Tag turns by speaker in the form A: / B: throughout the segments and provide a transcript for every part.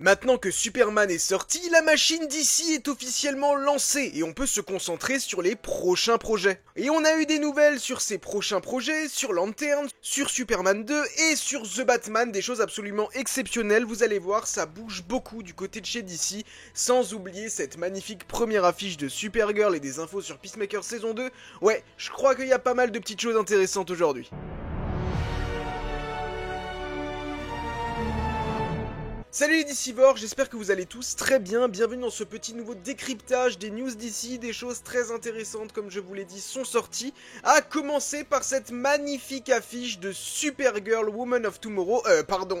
A: Maintenant que Superman est sorti, la machine DC est officiellement lancée et on peut se concentrer sur les prochains projets. Et on a eu des nouvelles sur ces prochains projets, sur Lantern, sur Superman 2 et sur The Batman, des choses absolument exceptionnelles, vous allez voir, ça bouge beaucoup du côté de chez DC, sans oublier cette magnifique première affiche de Supergirl et des infos sur Peacemaker saison 2. Ouais, je crois qu'il y a pas mal de petites choses intéressantes aujourd'hui. Salut les DCivores, j'espère que vous allez tous très bien, bienvenue dans ce petit nouveau décryptage des news d'ici, des choses très intéressantes comme je vous l'ai dit sont sorties, à commencer par cette magnifique affiche de Supergirl Woman of Tomorrow,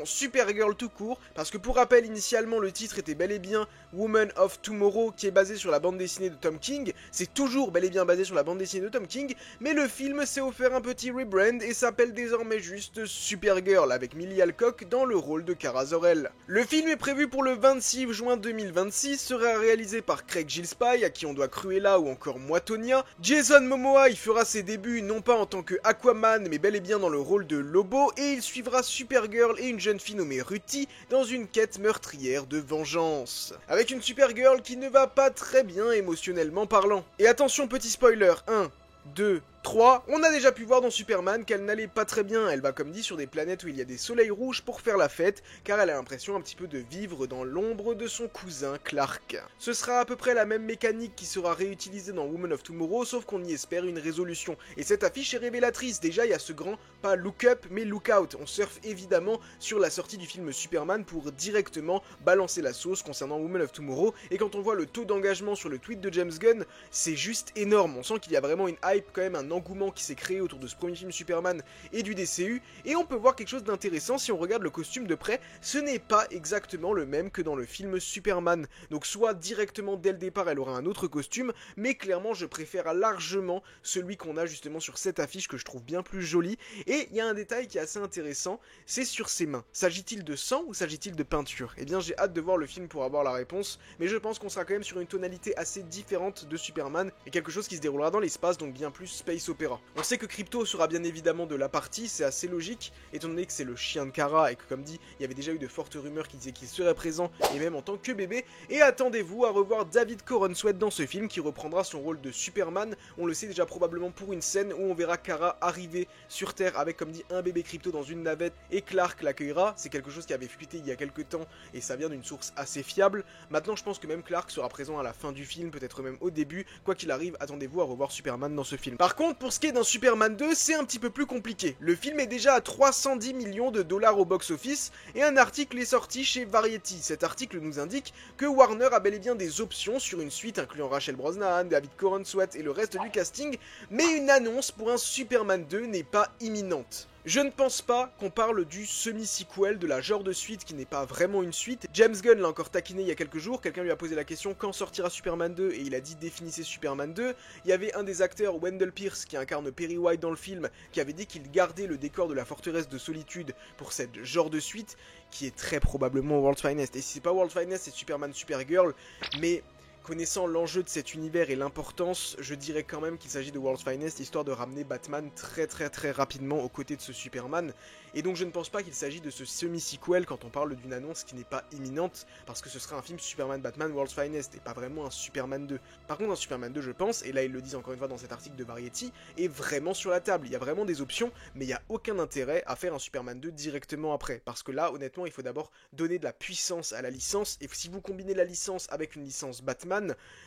A: Supergirl tout court, parce que pour rappel initialement le titre était bel et bien Woman of Tomorrow qui est basé sur la bande dessinée de Tom King, c'est toujours bel et bien basé sur la bande dessinée de Tom King, mais le film s'est offert un petit rebrand et s'appelle désormais juste Supergirl avec Millie Alcock dans le rôle de Kara Zor-El. Le film est prévu pour le 26 juin 2026, sera réalisé par Craig Gillespie, à qui on doit Cruella ou encore Moitonia. Jason Momoa y fera ses débuts non pas en tant que Aquaman, mais bel et bien dans le rôle de Lobo, et il suivra Supergirl et une jeune fille nommée Ruthie dans une quête meurtrière de vengeance. Avec une Supergirl qui ne va pas très bien émotionnellement parlant. Et attention petit spoiler, 1, 2, 3, on a déjà pu voir dans Superman qu'elle n'allait pas très bien, elle va comme dit sur des planètes où il y a des soleils rouges pour faire la fête, car elle a l'impression un petit peu de vivre dans l'ombre de son cousin Clark. Ce sera à peu près la même mécanique qui sera réutilisée dans Woman of Tomorrow, sauf qu'on y espère une résolution. Et cette affiche est révélatrice, déjà il y a ce grand, pas look up, mais look out. On surfe évidemment sur la sortie du film Superman pour directement balancer la sauce concernant Woman of Tomorrow, et quand on voit le taux d'engagement sur le tweet de James Gunn, c'est juste énorme, on sent qu'il y a vraiment une hype quand même, un engouement qui s'est créé autour de ce premier film Superman et du DCU, et on peut voir quelque chose d'intéressant si on regarde le costume de près, ce n'est pas exactement le même que dans le film Superman, donc soit directement dès le départ elle aura un autre costume, mais clairement je préfère largement celui qu'on a justement sur cette affiche que je trouve bien plus joli, et il y a un détail qui est assez intéressant, c'est sur ses mains. S'agit-il de sang ou s'agit-il de peinture? Eh bien j'ai hâte de voir le film pour avoir la réponse, mais je pense qu'on sera quand même sur une tonalité assez différente de Superman, et quelque chose qui se déroulera dans l'espace, donc bien plus space opéra. On sait que Krypto sera bien évidemment de la partie, c'est assez logique, étant donné que c'est le chien de Kara et que comme dit, il y avait déjà eu de fortes rumeurs qui disaient qu'il serait présent, et même en tant que bébé, et attendez-vous à revoir David Corenswet dans ce film qui reprendra son rôle de Superman, on le sait déjà probablement pour une scène où on verra Kara arriver sur Terre avec comme dit un bébé Krypto dans une navette et Clark l'accueillera, c'est quelque chose qui avait fuité il y a quelques temps et ça vient d'une source assez fiable. Maintenant je pense que même Clark sera présent à la fin du film, peut-être même au début, quoi qu'il arrive, attendez-vous à revoir Superman dans ce film. Par contre pour ce qui est d'un Superman 2, c'est un petit peu plus compliqué. Le film est déjà à 310 millions de dollars au box-office et un article est sorti chez Variety. Cet article nous indique que Warner a bel et bien des options sur une suite incluant Rachel Brosnahan, David Corenswet et le reste du casting, mais une annonce pour un Superman 2 n'est pas imminente. Je ne pense pas qu'on parle du semi-sequel, de la genre de suite qui n'est pas vraiment une suite. James Gunn l'a encore taquiné il y a quelques jours, quelqu'un lui a posé la question quand sortira Superman 2 et il a dit définissez Superman 2. Il y avait un des acteurs, Wendell Pierce, qui incarne Perry White dans le film, qui avait dit qu'il gardait le décor de la forteresse de solitude pour cette genre de suite, qui est très probablement World's Finest. Et si c'est pas World's Finest, c'est Superman Supergirl, mais connaissant l'enjeu de cet univers et l'importance, je dirais quand même qu'il s'agit de World's Finest, histoire de ramener Batman très rapidement aux côtés de ce Superman. Et donc je ne pense pas qu'il s'agit de ce semi-sequel quand on parle d'une annonce qui n'est pas imminente, parce que ce sera un film Superman-Batman World's Finest, et pas vraiment un Superman 2. Par contre un Superman 2 je pense, et là ils le disent encore une fois dans cet article de Variety, est vraiment sur la table, il y a vraiment des options, mais il n'y a aucun intérêt à faire un Superman 2 directement après, parce que là honnêtement il faut d'abord donner de la puissance à la licence, et si vous combinez la licence avec une licence Batman,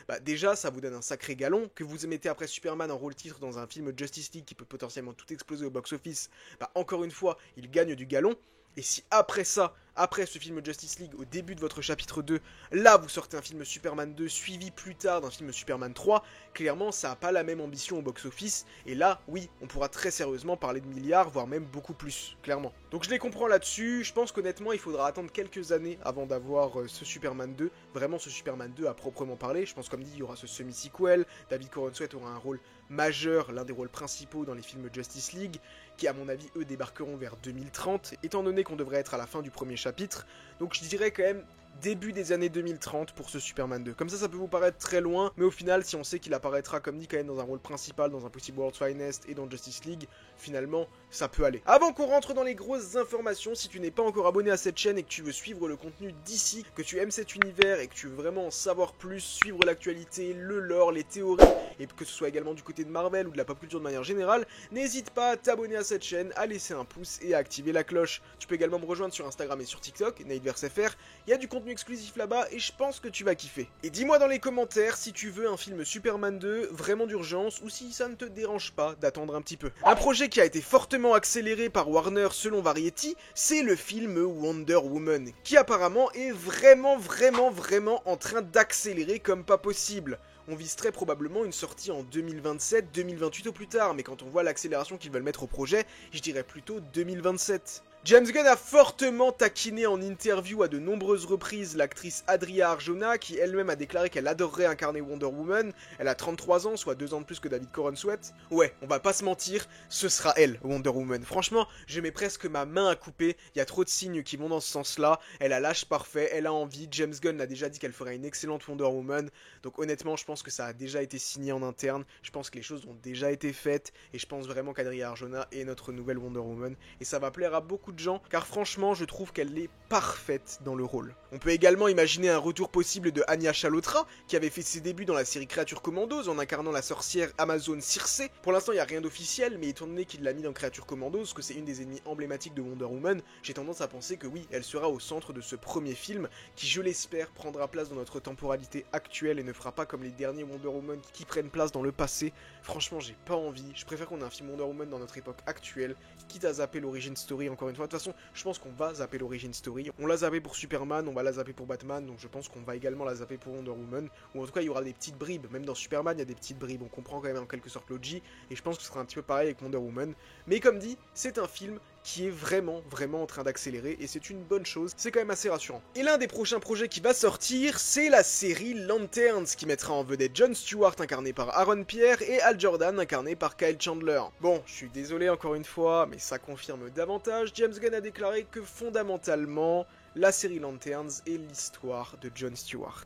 A: bah déjà ça vous donne un sacré galon, que vous mettez après Superman en rôle titre dans un film Justice League qui peut potentiellement tout exploser au box-office, bah encore une fois, il gagne du galon, et si après ça, après ce film Justice League, au début de votre chapitre 2, là vous sortez un film Superman 2 suivi plus tard d'un film Superman 3, clairement ça n'a pas la même ambition au box-office, et là, oui, on pourra très sérieusement parler de milliards, voire même beaucoup plus, clairement. Donc je les comprends là-dessus, je pense qu'honnêtement il faudra attendre quelques années avant d'avoir ce Superman 2, vraiment ce Superman 2 à proprement parler, je pense comme dit il y aura ce semi-sequel, David Corenswet aura un rôle majeur, l'un des rôles principaux dans les films Justice League, qui à mon avis eux débarqueront vers 2030, étant donné qu'on devrait être à la fin du premier chapitre, donc je dirais quand même début des années 2030 pour ce Superman 2. Comme ça peut vous paraître très loin, mais au final, si on sait qu'il apparaîtra comme dit quand même dans un rôle principal dans Impossible World's Finest et dans Justice League, finalement, ça peut aller. Avant qu'on rentre dans les grosses informations, si tu n'es pas encore abonné à cette chaîne et que tu veux suivre le contenu d'ici, que tu aimes cet univers et que tu veux vraiment en savoir plus, suivre l'actualité, le lore, les théories, et que ce soit également du côté de Marvel ou de la pop culture de manière générale, n'hésite pas à t'abonner à cette chaîne, à laisser un pouce et à activer la cloche. Tu peux également me rejoindre sur Instagram et sur TikTok, NateVerseFR, il y a du contenu exclusif là-bas et je pense que tu vas kiffer. Et dis-moi dans les commentaires si tu veux un film Superman 2 vraiment d'urgence ou si ça ne te dérange pas d'attendre un petit peu. Un projet qui a été fortement accéléré par Warner selon Variety, c'est le film Wonder Woman, qui apparemment est vraiment en train d'accélérer comme pas possible. On vise très probablement une sortie en 2027, 2028 au plus tard, mais quand on voit l'accélération qu'ils veulent mettre au projet, je dirais plutôt 2027. James Gunn a fortement taquiné en interview à de nombreuses reprises l'actrice Adria Arjona, qui elle-même a déclaré qu'elle adorerait incarner Wonder Woman. Elle a 33 ans, soit 2 ans de plus que David Corenswet. Ouais, on va pas se mentir, ce sera elle, Wonder Woman. Franchement, je mets presque ma main à couper, il y a trop de signes qui vont dans ce sens-là. Elle a l'âge parfait, elle a envie, James Gunn a déjà dit qu'elle ferait une excellente Wonder Woman. Donc honnêtement, je pense que ça a déjà été signé en interne, je pense que les choses ont déjà été faites, et je pense vraiment qu'Adria Arjona est notre nouvelle Wonder Woman. Et ça va plaire à beaucoup de gens, car franchement je trouve qu'elle est parfaite dans le rôle. On peut également imaginer un retour possible de Anya Chalotra, qui avait fait ses débuts dans la série Créature Commandos en incarnant la sorcière Amazon Circe. Pour l'instant il n'y a rien d'officiel, mais étant donné qu'il l'a mis dans Créature Commandos, que c'est une des ennemies emblématiques de Wonder Woman, j'ai tendance à penser que oui, elle sera au centre de ce premier film, qui je l'espère prendra place dans notre temporalité actuelle et ne fera pas comme les derniers Wonder Woman qui prennent place dans le passé. Franchement j'ai pas envie, je préfère qu'on ait un film Wonder Woman dans notre époque actuelle, quitte à zapper l'origin story encore une fois. De toute façon, je pense qu'on va zapper l'origin story. On l'a zappé pour Superman, on va la zapper pour Batman, donc je pense qu'on va également la zapper pour Wonder Woman. Ou en tout cas, il y aura des petites bribes. Même dans Superman, il y a des petites bribes. On comprend quand même en quelque sorte l'OG. Et je pense que ce sera un petit peu pareil avec Wonder Woman. Mais comme dit, c'est un film qui est vraiment en train d'accélérer et c'est une bonne chose, c'est quand même assez rassurant. Et l'un des prochains projets qui va sortir, c'est la série Lanterns, qui mettra en vedette Jon Stewart incarné par Aaron Pierre et Hal Jordan incarné par Kyle Chandler. Bon, je suis désolé encore une fois, mais ça confirme davantage, James Gunn a déclaré que fondamentalement, la série Lanterns est l'histoire de Jon Stewart.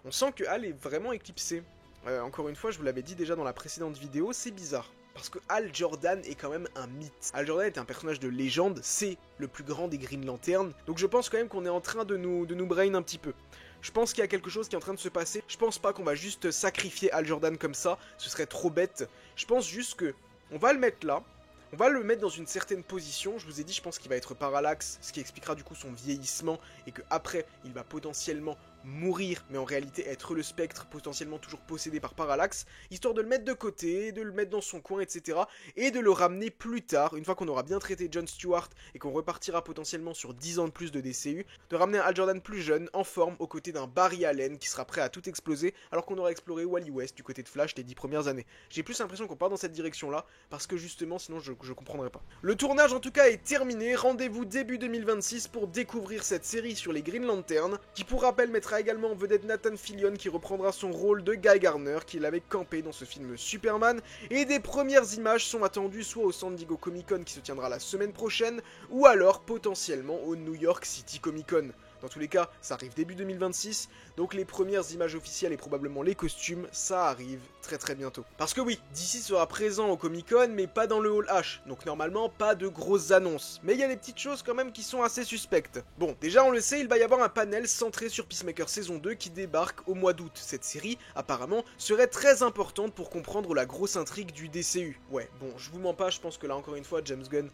A: On sent que Hal est vraiment éclipsé. Encore une fois, je vous l'avais dit déjà dans la précédente vidéo, c'est bizarre. Parce que Hal Jordan est quand même un mythe. Hal Jordan est un personnage de légende, c'est le plus grand des Green Lantern. Donc je pense quand même qu'on est en train de nous brain un petit peu. Je pense qu'il y a quelque chose qui est en train de se passer. Je pense pas qu'on va juste sacrifier Hal Jordan comme ça, ce serait trop bête. Je pense juste que on va le mettre là. On va le mettre dans une certaine position, je vous ai dit, je pense qu'il va être parallaxe, ce qui expliquera du coup son vieillissement, et que après il va potentiellement mourir, mais en réalité être le spectre potentiellement toujours possédé par Parallax, histoire de le mettre de côté, de le mettre dans son coin, etc. et de le ramener plus tard, une fois qu'on aura bien traité Jon Stewart et qu'on repartira potentiellement sur 10 ans de plus de DCU, de ramener un Hal Jordan plus jeune, en forme, aux côtés d'un Barry Allen qui sera prêt à tout exploser, alors qu'on aura exploré Wally West du côté de Flash les 10 premières années. J'ai plus l'impression qu'on part dans cette direction-là, parce que justement, sinon je comprendrais pas. Le tournage en tout cas est terminé, rendez-vous début 2026 pour découvrir cette série sur les Green Lantern, qui pour rappel mettra également en vedette Nathan Fillion qui reprendra son rôle de Guy Gardner qu'il avait campé dans ce film Superman, et des premières images sont attendues soit au San Diego Comic Con qui se tiendra la semaine prochaine, ou alors potentiellement au New York City Comic Con. Dans tous les cas, ça arrive début 2026, donc les premières images officielles et probablement les costumes, ça arrive très bientôt. Parce que oui, DC sera présent au Comic Con, mais pas dans le Hall H, donc normalement pas de grosses annonces. Mais il y a des petites choses quand même qui sont assez suspectes. Bon, déjà on le sait, il va y avoir un panel centré sur Peacemaker saison 2 qui débarque au mois d'août. Cette série, apparemment, serait très importante pour comprendre la grosse intrigue du DCU. Ouais, bon, je vous mens pas, je pense que là encore une fois, James Gunn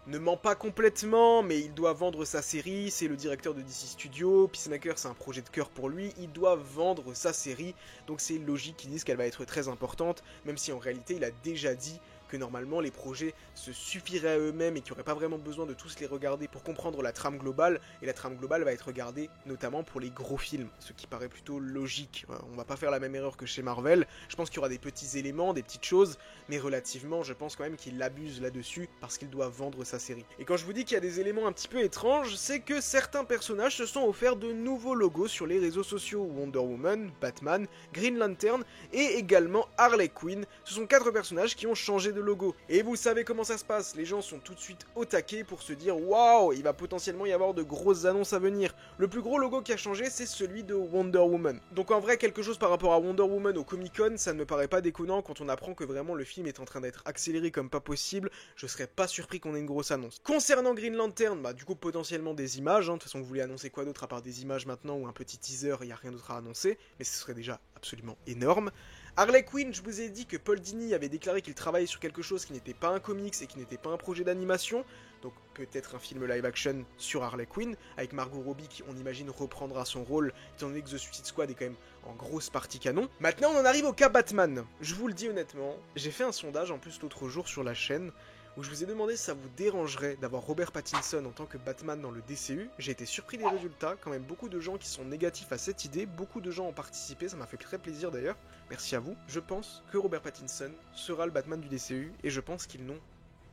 A: ne ment pas complètement, mais il doit vendre sa série, c'est le directeur de DC Studios, Peacemaker c'est un projet de cœur pour lui, il doit vendre sa série, donc c'est logique qu'ils disent qu'elle va être très importante, même si en réalité il a déjà dit que normalement les projets se suffiraient à eux-mêmes et qu'il n'y aurait pas vraiment besoin de tous les regarder pour comprendre la trame globale, et la trame globale va être regardée notamment pour les gros films, ce qui paraît plutôt logique. On va pas faire la même erreur que chez Marvel, je pense qu'il y aura des petits éléments, des petites choses, mais relativement je pense quand même qu'il abuse là-dessus parce qu'il doit vendre sa série. Et quand je vous dis qu'il y a des éléments un petit peu étranges, c'est que certains personnages se sont offerts de nouveaux logos sur les réseaux sociaux, Wonder Woman, Batman, Green Lantern et également Harley Quinn. Ce sont 4 personnages qui ont changé de de logo. Et vous savez comment ça se passe, les gens sont tout de suite au taquet pour se dire waouh, il va potentiellement y avoir de grosses annonces à venir. Le plus gros logo qui a changé, c'est celui de Wonder Woman. Donc en vrai, quelque chose par rapport à Wonder Woman au Comic Con, ça ne me paraît pas déconnant quand on apprend que vraiment le film est en train d'être accéléré comme pas possible. Je serais pas surpris qu'on ait une grosse annonce. Concernant Green Lantern, bah du coup potentiellement des images, hein. De toute façon vous voulez annoncer quoi d'autre à part des images maintenant ou un petit teaser, il n'y a rien d'autre à annoncer, mais ce serait déjà absolument énorme. Harley Quinn, je vous ai dit que Paul Dini avait déclaré qu'il travaillait sur quelque chose qui n'était pas un comics et qui n'était pas un projet d'animation, donc peut-être un film live action sur Harley Quinn, avec Margot Robbie qui on imagine reprendra son rôle, étant donné que The Suicide Squad est quand même en grosse partie canon. Maintenant on en arrive au cas Batman. Je vous le dis honnêtement, j'ai fait un sondage en plus l'autre jour sur la chaîne, où je vous ai demandé si ça vous dérangerait d'avoir Robert Pattinson en tant que Batman dans le DCU. J'ai été surpris des résultats, quand même beaucoup de gens qui sont négatifs à cette idée, beaucoup de gens ont participé, ça m'a fait très plaisir d'ailleurs, merci à vous. Je pense que Robert Pattinson sera le Batman du DCU, et je pense qu'ils n'ont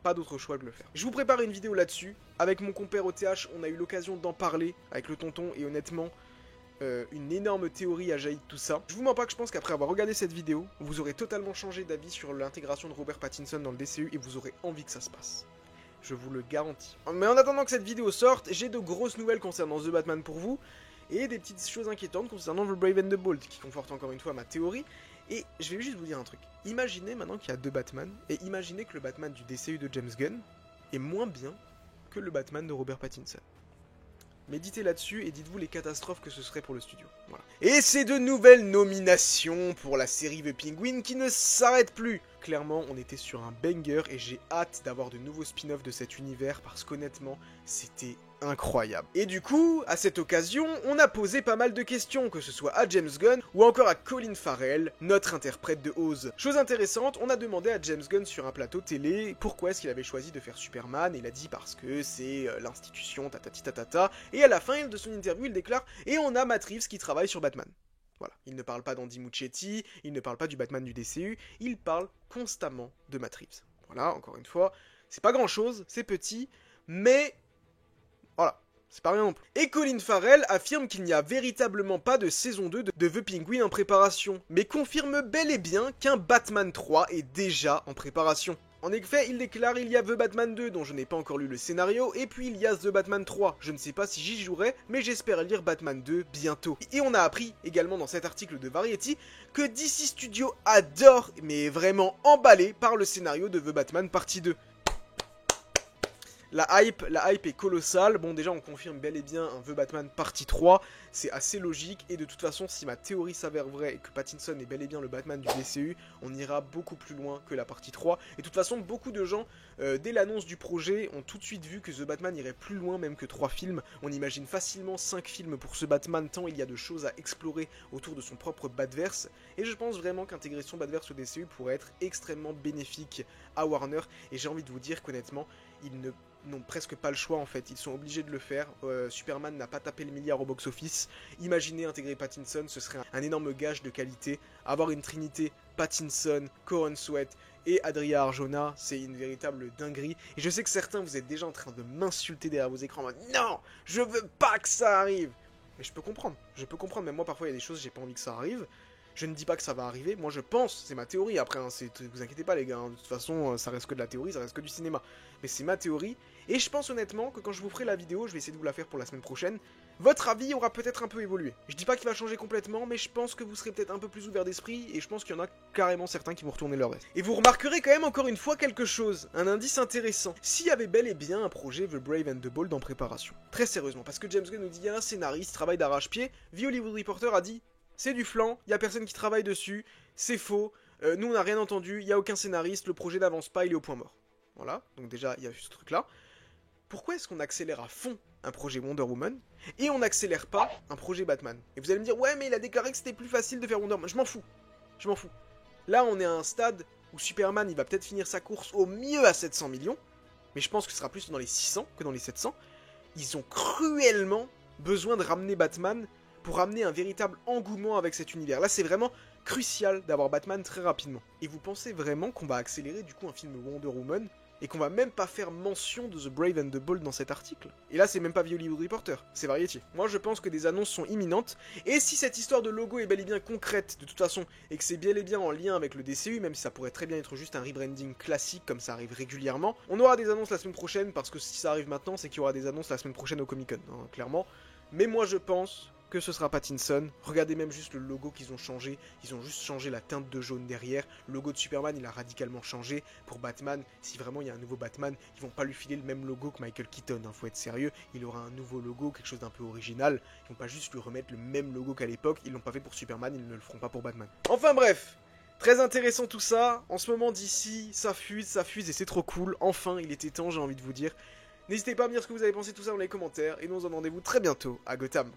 A: pas d'autre choix que de le faire. Je vous prépare une vidéo là-dessus, avec mon compère OTH, on a eu l'occasion d'en parler avec le tonton, et honnêtement, une énorme théorie a jailli de tout ça. Je vous mens pas que je pense qu'après avoir regardé cette vidéo, vous aurez totalement changé d'avis sur l'intégration de Robert Pattinson dans le DCU et vous aurez envie que ça se passe. Je vous le garantis. Mais en attendant que cette vidéo sorte, j'ai de grosses nouvelles concernant The Batman pour vous, et des petites choses inquiétantes concernant The Brave and the Bold, qui confortent encore une fois ma théorie. Et je vais juste vous dire un truc. Imaginez maintenant qu'il y a deux Batman, et imaginez que le Batman du DCU de James Gunn est moins bien que le Batman de Robert Pattinson. Méditez là-dessus et dites-vous les catastrophes que ce serait pour le studio. Voilà. Et c'est de nouvelles nominations pour la série The Penguin qui ne s'arrête plus. Clairement, on était sur un banger et j'ai hâte d'avoir de nouveaux spin-offs de cet univers parce qu'honnêtement, c'était incroyable. Et du coup, à cette occasion, on a posé pas mal de questions, que ce soit à James Gunn ou encore à Colin Farrell, notre interprète de Oz. Chose intéressante, on a demandé à James Gunn sur un plateau télé pourquoi est-ce qu'il avait choisi de faire Superman, et il a dit parce que c'est l'institution, tatati tatata, et à la fin de son interview, il déclare « Et on a Matt Reeves qui travaille sur Batman ». Voilà, il ne parle pas d'Andy Muschietti, il ne parle pas du Batman du DCU, il parle constamment de Matt Reeves. Voilà, encore une fois, c'est pas grand-chose, c'est petit, mais voilà, c'est pas rien non plus. Et Colin Farrell affirme qu'il n'y a véritablement pas de saison 2 de The Penguin en préparation, mais confirme bel et bien qu'un Batman 3 est déjà en préparation. En effet, il déclare il y a The Batman 2 dont je n'ai pas encore lu le scénario, et puis il y a The Batman 3. Je ne sais pas si j'y jouerai, mais j'espère lire Batman 2 bientôt. Et on a appris également dans cet article de Variety que DC Studios adore, mais est vraiment emballé par le scénario de The Batman partie 2. La hype est colossale. Bon, déjà, on confirme bel et bien un The Batman partie 3. C'est assez logique. Et de toute façon, si ma théorie s'avère vraie et que Pattinson est bel et bien le Batman du DCU, on ira beaucoup plus loin que la partie 3. Et de toute façon, beaucoup de gens, dès l'annonce du projet, ont tout de suite vu que The Batman irait plus loin même que 3 films. On imagine facilement 5 films pour ce Batman, tant il y a de choses à explorer autour de son propre Batverse. Et je pense vraiment qu'intégrer son Batverse au DCU pourrait être extrêmement bénéfique à Warner. Et j'ai envie de vous dire qu'honnêtement, ils n'ont presque pas le choix en fait, ils sont obligés de le faire. Superman n'a pas tapé le milliard au box-office. Imaginez intégrer Pattinson, ce serait un énorme gage de qualité. Avoir une trinité Pattinson, Corran Sweat et Adria Arjona, c'est une véritable dinguerie. Et je sais que certains, vous êtes déjà en train de m'insulter derrière vos écrans en mode non, je veux pas que ça arrive. Mais je peux comprendre, même moi parfois il y a des choses, j'ai pas envie que ça arrive. Je ne dis pas que ça va arriver, moi je pense, c'est ma théorie après, hein, vous inquiétez pas les gars, hein, de toute façon ça reste que de la théorie, ça reste que du cinéma. Mais c'est ma théorie, et je pense honnêtement que quand je vous ferai la vidéo, je vais essayer de vous la faire pour la semaine prochaine, votre avis aura peut-être un peu évolué. Je dis pas qu'il va changer complètement, mais je pense que vous serez peut-être un peu plus ouvert d'esprit, et je pense qu'il y en a carrément certains qui vont retourner leur veste. Et vous remarquerez quand même encore une fois quelque chose, un indice intéressant. S'il y avait bel et bien un projet The Brave and the Bold en préparation, très sérieusement, parce que James Gunn nous dit il y a un scénariste, travail d'arrache-pied, The Hollywood Reporter a dit c'est du flan, il n'y a personne qui travaille dessus, c'est faux, nous on n'a rien entendu, il n'y a aucun scénariste, le projet n'avance pas, il est au point mort. Voilà, donc déjà il y a ce truc là. Pourquoi est-ce qu'on accélère à fond un projet Wonder Woman et on n'accélère pas un projet Batman? Et vous allez me dire ouais mais il a déclaré que c'était plus facile de faire Wonder Woman, je m'en fous. Là on est à un stade où Superman il va peut-être finir sa course au mieux à 700 millions, mais je pense que ce sera plus dans les 600 que dans les 700. Ils ont cruellement besoin de ramener Batman pour amener un véritable engouement avec cet univers. Là, c'est vraiment crucial d'avoir Batman très rapidement. Et vous pensez vraiment qu'on va accélérer du coup un film Wonder Woman et qu'on va même pas faire mention de The Brave and the Bold dans cet article. Et là, c'est même pas The Hollywood Reporter, c'est Variety. Moi, je pense que des annonces sont imminentes, et si cette histoire de logo est bel et bien concrète, de toute façon, et que c'est bel et bien en lien avec le DCU, même si ça pourrait très bien être juste un rebranding classique, comme ça arrive régulièrement, on aura des annonces la semaine prochaine, parce que si ça arrive maintenant, c'est qu'il y aura des annonces la semaine prochaine au Comic-Con, hein, clairement. Mais moi, je pense que ce sera Pattinson. Regardez même juste le logo qu'ils ont changé. Ils ont juste changé la teinte de jaune derrière. Le logo de Superman, il a radicalement changé. Pour Batman, si vraiment il y a un nouveau Batman, ils vont pas lui filer le même logo que Michael Keaton, hein, faut être sérieux. Il aura un nouveau logo, quelque chose d'un peu original. Ils vont pas juste lui remettre le même logo qu'à l'époque. Ils l'ont pas fait pour Superman, ils ne le feront pas pour Batman. Enfin bref, très intéressant tout ça. En ce moment d'ici, ça fuse et c'est trop cool. Enfin, il était temps, j'ai envie de vous dire. N'hésitez pas à me dire ce que vous avez pensé de tout ça dans les commentaires. Et nous on se donne rendez-vous très bientôt à Gotham.